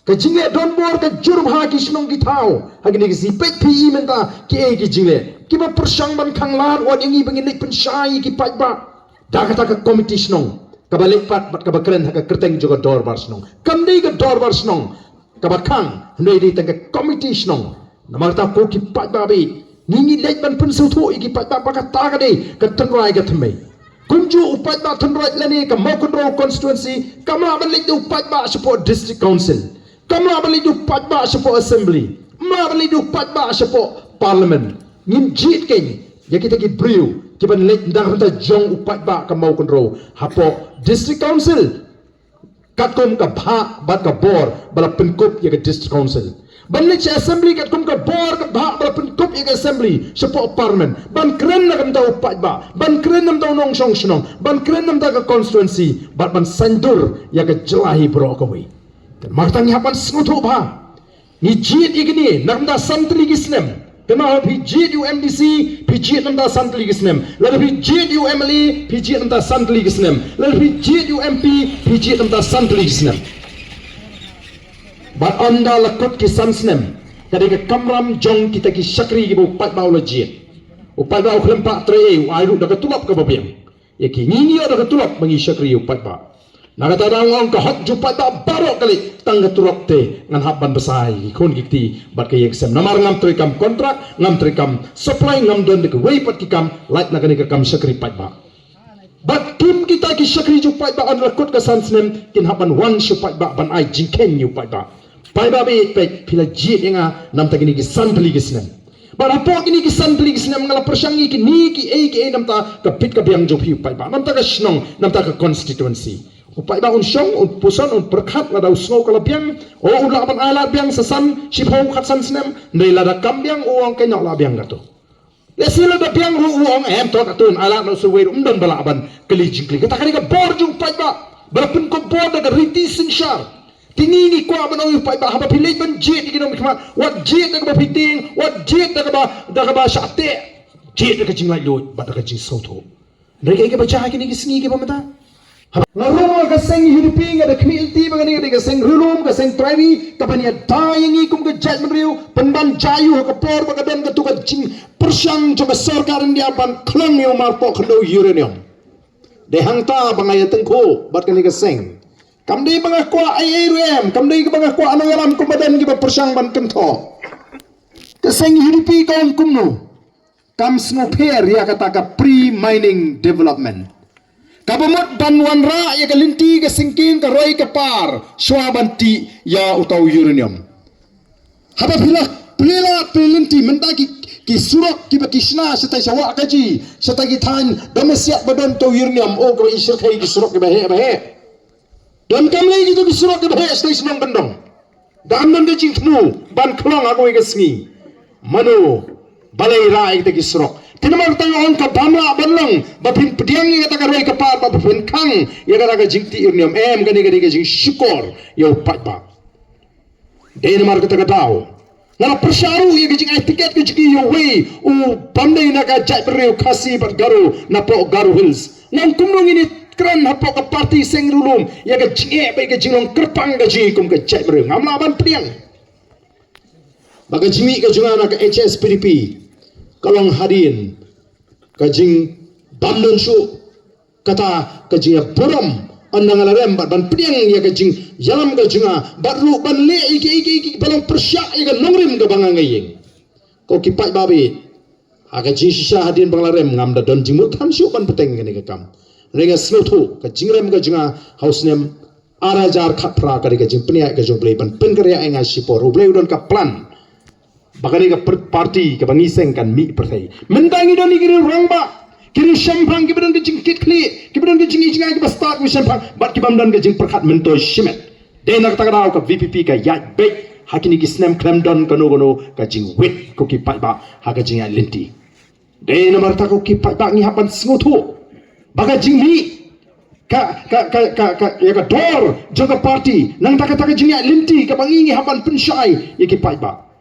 Ka jingle don bor ka jur bha ki snong ki thau hagini ki zipek pi menta ki e ki jingle ki ba persang ban khang lan wan yangi bangin lik pen shai ki pat ba da kata ka committee snong ka ba lek pat ka ba kren ha ka kerteng juga dor bar snong kam dei ka dor bar snong ka ba khang nei dei ta ka committee snong namar ta ko ki pat ba bi ningi lek ban pen su thu ki pat ba ka ta ka dei ka tanrai ka thmei kunju upat ba tanrai lani ka mau control constituency kamla ban lek upat ba support district council kamla bali du patba sepo assembly ma bali du patba sepo parliament ngin jit ken ya kita ki briu ki ban lek ndang ta jong upatba ka mau kontrol hapo district council katkom ka bha bat ka bor bala penkup ya ka district council ban lek assembly katkom ka bor ka bha bala penkup ya ka assembly sepo parliament ban kren na kam ta upatba ban kren nam ta nong song snong ban kren nam ta ka constituency ban sandur ya ka jelahi bro ka wi Martang hapan sengutu bah, ni jit igni namda santri gisnem, kenal pi jit UMDC, pi jit namda santri gisnem, lalu pi jit UMLE, pi jit namda santri gisnem, lalu pi jit UMP, pi jit namda santri gisnem. Bat anda lakut kisan snem, kadai ke kamram jong kita ki syakri ki upat bau lejit, upat bau kelempak trei, airu dah ketulap ke babiang, yaki ngini dah ketulap mengi syakri upat bau. Nakata orang ka hot jupat da barok kali tangga turok te ngan haban besai kon gikti bat kay exam namar ngam trikam kontrak ngam trikam supply ngam don de way pat kikam light na kani kam sakri pat ba bat tim kita ki sakri jupat ba on rakut ka sansnem kin haban one jupat ba ban ai jingken jupat ba pai ba be pe pila jit nga nam ta kini ki santli gisnem bara po kini ki santli gisnem ngala persangi ki ni ki e nam ta ka pit ka biang jopi pai ba nam ta ka snong nam ta ka constituency upai ba unsong un pusan un perkhat la dau snow kala biang o un la ban ala biang sasan shipho khat san snem nei la da kam biang uang ke nyok la biang gato le sila da biang ru uang em to ka tun ala no suwe don bala ban keli jingkli ka takani ka bor jung pai ba berpun ko bor da riti sinshar tinini ko ban o upai ba haba pilai ban jet ki no mikma wat jet da ba fiting wat jet da ba shate jet da ka jinglai lo ba da ka jing soto mereka ke baca kini ki sngi ke pamata Ngarong ka seng hiduping ada kmilti bagani ka seng rulum ka seng travi kapania dying ikum ka jat mriu penban jayu ka por bagadan ka tu ka jing persyang coba sarkar India ban klang yo mar po khlo uranium de hangta bangaya tengko bat kani ka seng kamdi banga kwa IRM kamdi ka banga kwa anoyalam kumadan ki persyang ban kentho ka seng hidupi ka kumno kam snoper ya kata ka pre mining development kabamot banwan ra ya kalinti ka singkin ka roy ka par swabanti ya utau uranium haba pila pelinti mentaki ki surok ki bakisna setai sawa kaji setai ki than domesiak badon to uranium o ko isir kai ki surok ki bahe don kamlai ki to ki surok ki bahe setai senong bendong dam don ke jing thnu ban khlong agoi ka sngi mano balai ra ik ki surok tinamang tayo on ka bamla banlang bapin pediang ni kata karoi ka par bapin kang ya kata ka jingti urnium gani ka jing syukur yo patba Denmark kata ka daw ngala persyaru ya ka jing ai tiket ka jing yo way u bamdai na ka jai bereu kasi bat garu na po garu hills nang kumnong ini kran hapo ka party seng rulum ya ka jing e bai ka jing kerpang ka jing kum ka jai bereu ngamla ban pediang baga jimi ka jungana ka HSPDP kalong hadin kajing bandon su kata kajing buram andang alarem ban pediang ya kajing yalam kajinga baru ban le iki balang persyak ya nongrim ka bangangayeng ko kipai babi aga jing sisa hadin banglarem ngam da don jingmut ham su ban peteng ngene ka kam renga slotu kajing rem kajinga hausnem arajar khapra ka kajing penia ka jong play ban penkarya enga sipo rublay don ka plan bagani ka party ka bangiseng kan mi pertai mentangi doni kiri rangba kiri shampang ki badan ke jingkit kli ki badan ke jingi jingai ki start wi shampang bat ki bamdan ke jing perkhat mento shimet de nak takara ka VPP ka yat bek hakini ki snem klemdon kono ka jing wit ko ki pai ba ha ka jing linti de nomor ta ko ki pai ba ngi hapan singutu baga jing mi ka ya ka dor joga party nang taka jingi linti ka bangi hapan pensyai ya ki pai ba